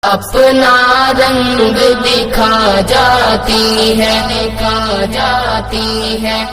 اپنا رنگ دکھا جاتی ہے، دکھا جاتی ہے،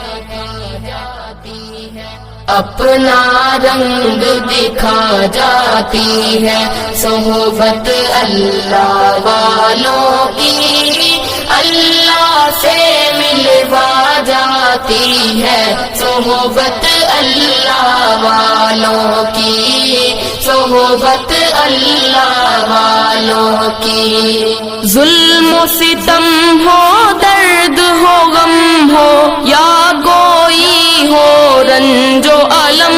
اپنا رنگ دکھا جاتی ہے، صحبت اللہ والوں کی اللہ سے ملوا جاتی ہے، صحبت اللہ والوں کی، صحبت اللہ والوں کی۔ ظلم و ستم ہو، درد ہو، غم ہو، یا کوئی ہو رنج و الم،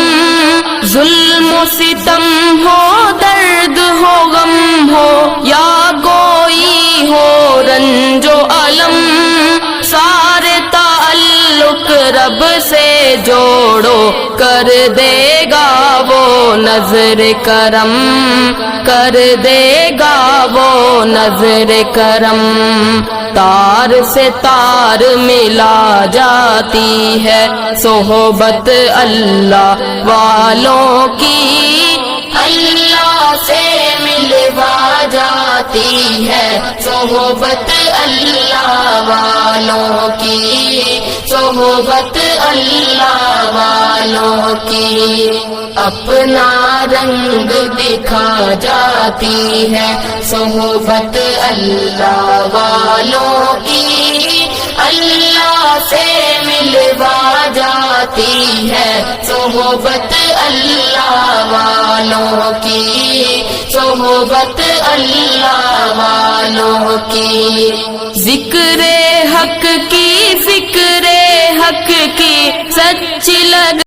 ظلم و ستم ہو، درد ہو، غم ہو، یا کوئی ہو رنج و الم، سارے تعلق رب سے جوڑو، کر دے گا وہ نظر کرم، کر دے گا وہ نظر کرم۔ تار سے تار ملا جاتی ہے، صحبت اللہ والوں کی اللہ سے ملوا جاتی ہے، صحبت اللہ والوں کی، صحبت اللہ والوں کی۔ اپنا رنگ دکھا جاتی ہے، صحبت اللہ والوں کی اللہ سے ملوا جاتی ہے، صحبت اللہ والوں کی، صحبت اللہ والوں کی۔ ذکر حق کی، فکر حق کی، سچ لگ